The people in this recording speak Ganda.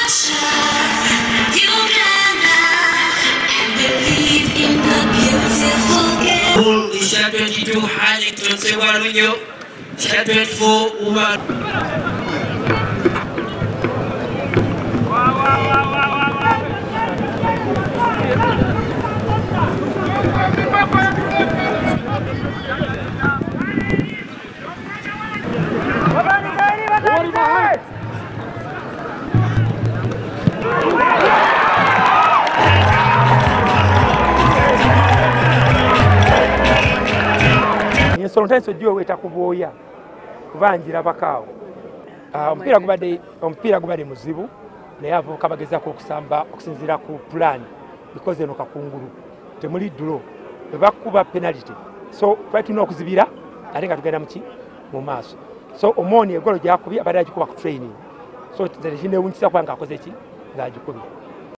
Isha 22 hali tunse walunyo Isha 24 Umar Ensonga dio weta kuboya kubanjira bakaawo omupiira gubadde muzibu naye abavubuka bagezaako okusamba okusinziira ku plan because eno kakungulu temuli ddulo bebakuba penalty so twali tulina okuzibira ate nga tugenda mu maaso so omoni egolo gyakubye abadde agikuba ku training so nze kinewunyisa kubanga akoze ki ng'agikubye.